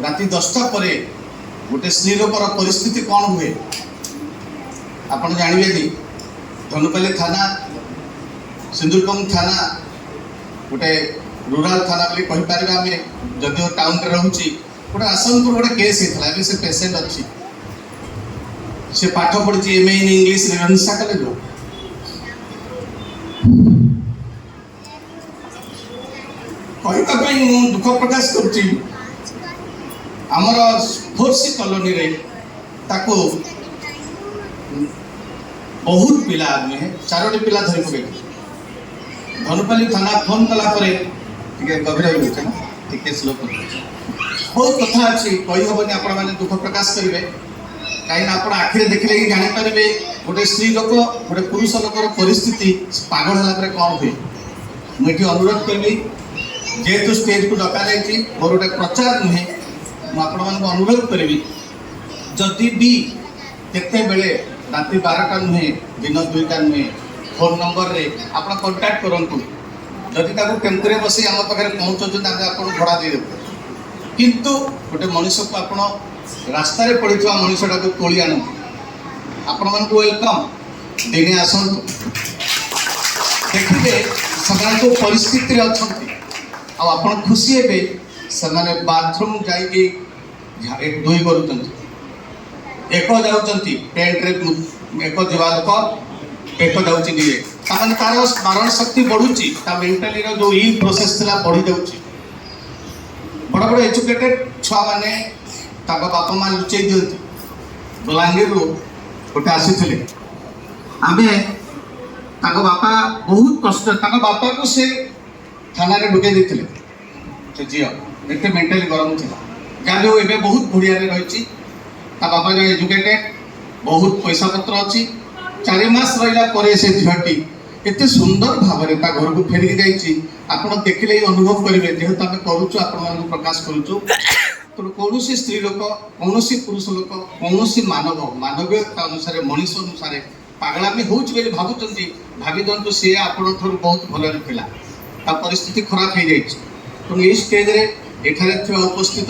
राति 10टा पर गोटे स्त्री लोकर परिस्थिति कौन हुए आपन जानवे कि धनुपाली थाना सिंदूरपंग थाना गोटे रूराल थाना बोली कहीपर आम जदिव टाउन में रोचे गोटे आसनपुर गोटे केस होता से पेसेंट अच्छी से पाठ पढ़ी M A in English Ravenshaw college कहवाई दुख प्रकाश करुच्ची आमर फोर्सी कॉलोनी रे ताको बहुत पिला नुहे 4टी पिला धरी पड़े धनुपाली थाना फोन कला गभीर हो टे स्लो कर बहुत कथा अच्छी कही हेनी आपण मैंने दुख प्रकाश करेंगे कहीं आप आखिरी देखले ही जानीपारे गोटे स्त्री लोक गोटे पुरुष लोकर परिस्थिति पागल है कौन हुए मुझे अनुरोध करी जेहेतु स्टेज को डका जाइए मोर गोटे प्रचार नुहे मुझे अनुरोध करी जदि भी केते बेले राति 12टा नुहे दिन 2टा नुहे फोन नंबर रे आप कांटेक्ट करूँ जदि टेम्पो बस आम पाखे पहुँचुं आप भड़ा देदेव किंतु गोटे मनीष को आप रास्तार पड़ी मनीषटा को तोली आनते आपण मन वेलकम दिने आसतु देखिए से परिस्थिति अच्छा आप खुशी हे से बाथरूम जाइए धोई कर एक जाऊँगी पेंट रे एक जीवा लोक एक जाऊँगी निजे तार स्मरण शक्ति बढ़ुची मेंटाली जो इल प्रोसेस थी बढ़ी जाऊँगी बड़ बड़ एजुकेटेड छुआ मैंने बापा माँ लुचई दिखती बलांगीर गोटे आसी आम बापा बहुत कष्ट बापा को से थाना ढुके देते से झील एत मेंटाली गरम थी जहाँ भी एवं बहुत बढ़िया रही बापा जो एजुकेटेड बहुत पैसा पत्र अच्छी 4 मास रहा से झीलटी एत सुंदर भाव में घर को फेरिक जाइए आप देखिले अनुभव करेंगे जेहेतु आम करुचु आप प्रकाश करुचु तो कौन स्त्री लोक कौन पुरुष लोक कौन मानव मानवीयता अनुसार मनीष अनुसार पागलामी हो भावुं भावी दिंतु सी आपण बहुत भल था परिस्थिति खराब हो जाए तेणु ये स्टेज रे एठारे उपस्थित